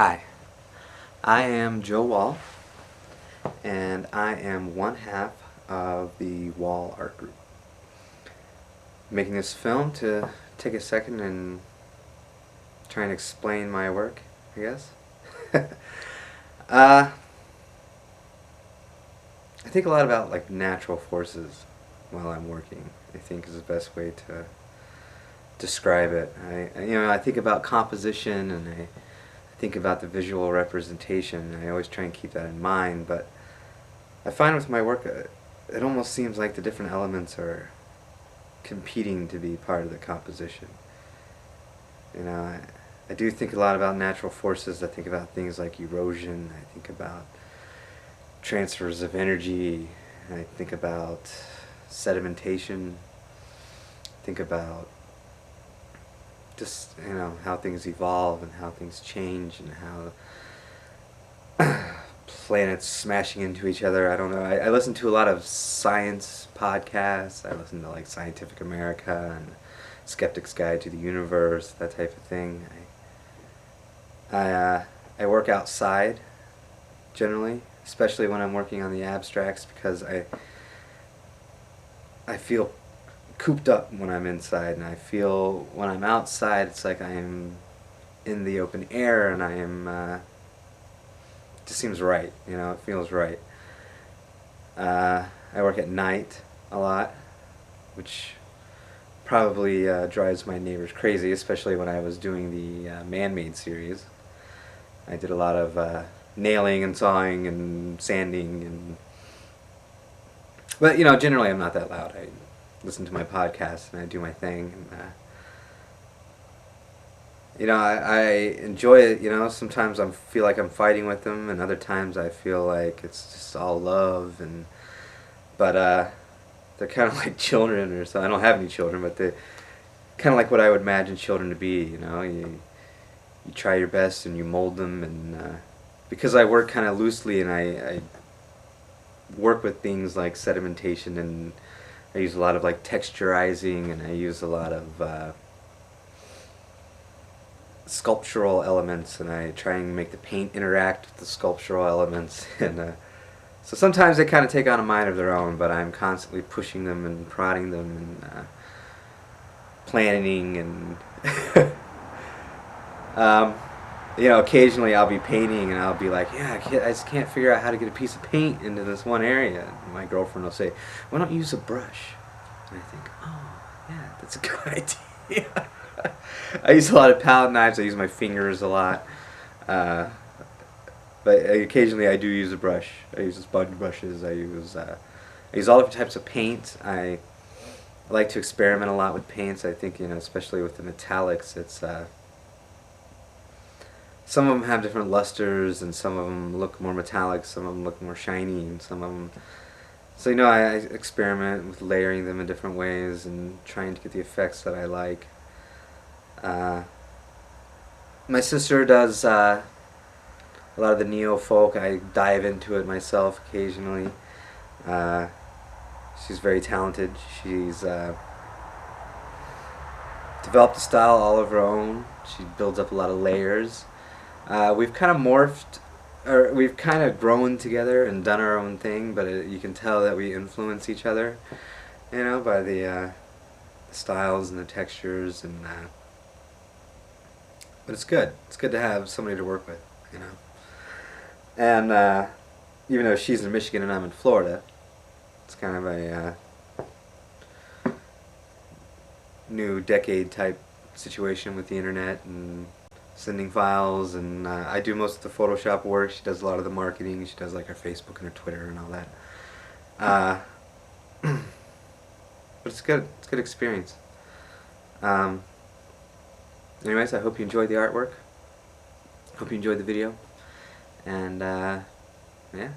Hi, I am Joe Wall, and I am one half of the Wall art group. Making this film to take a second and try and explain my work, I guess. I think a lot about like natural forces while I'm working. I think is the best way to describe it. I think about composition and I think about the visual representation. I always try and keep that in mind, but I find with my work it almost seems like the different elements are competing to be part of the composition. I do think a lot about natural forces. I think about things like erosion. I think about transfers of energy. I think about sedimentation. I think about just how things evolve and how things change and how planets smashing into each other. I don't know. I listen to a lot of science podcasts. I listen to like Scientific America and Skeptic's Guide to the Universe, that type of thing. I work outside generally, especially when I'm working on the abstracts, because I feel cooped up when I'm inside, and I feel when I'm outside it's like I'm in the open air and I am it just seems right, it feels right. I work at night a lot, which probably drives my neighbors crazy, especially when I was doing the Man-Made series. I did a lot of nailing and sawing and sanding, but generally I'm not that loud. I listen to my podcast and I do my thing, and I enjoy it. Sometimes I feel like I'm fighting with them, and other times I feel like it's just all love, but they're kind of like children, or so. I don't have any children, but they're kind of like what I would imagine children to be. You try your best and you mold them, and because I work kind of loosely and I work with things like sedimentation, and I use a lot of like texturizing, and I use a lot of sculptural elements, and I try and make the paint interact with the sculptural elements, and so sometimes they kind of take on a mind of their own, but I'm constantly pushing them and prodding them and planning and occasionally I'll be painting and I'll be like, yeah, I just can't figure out how to get a piece of paint into this one area. And my girlfriend will say, why don't you use a brush? And I think, oh, yeah, that's a good idea. I use a lot of palette knives. I use my fingers a lot. But occasionally I do use a brush. I use sponge brushes. I use all different types of paint. I like to experiment a lot with paints. I think, especially with the metallics, it's some of them have different lusters, and some of them look more metallic, some of them look more shiny, and some of them... So, I experiment with layering them in different ways and trying to get the effects that I like. My sister does a lot of the neo-folk. I dive into it myself occasionally. She's very talented. She's developed a style all of her own. She builds up a lot of layers. We've kind of morphed, or we've kind of grown together and done our own thing, but you can tell that we influence each other, by the styles and the textures, and but it's good. It's good to have somebody to work with, And even though she's in Michigan and I'm in Florida, it's kind of a new decade type situation with the internet and sending files, and I do most of the Photoshop work. She does a lot of the marketing. She does like her Facebook and her Twitter and all that. But it's good. It's a good experience. Anyways, I hope you enjoyed the artwork. Hope you enjoyed the video. And yeah.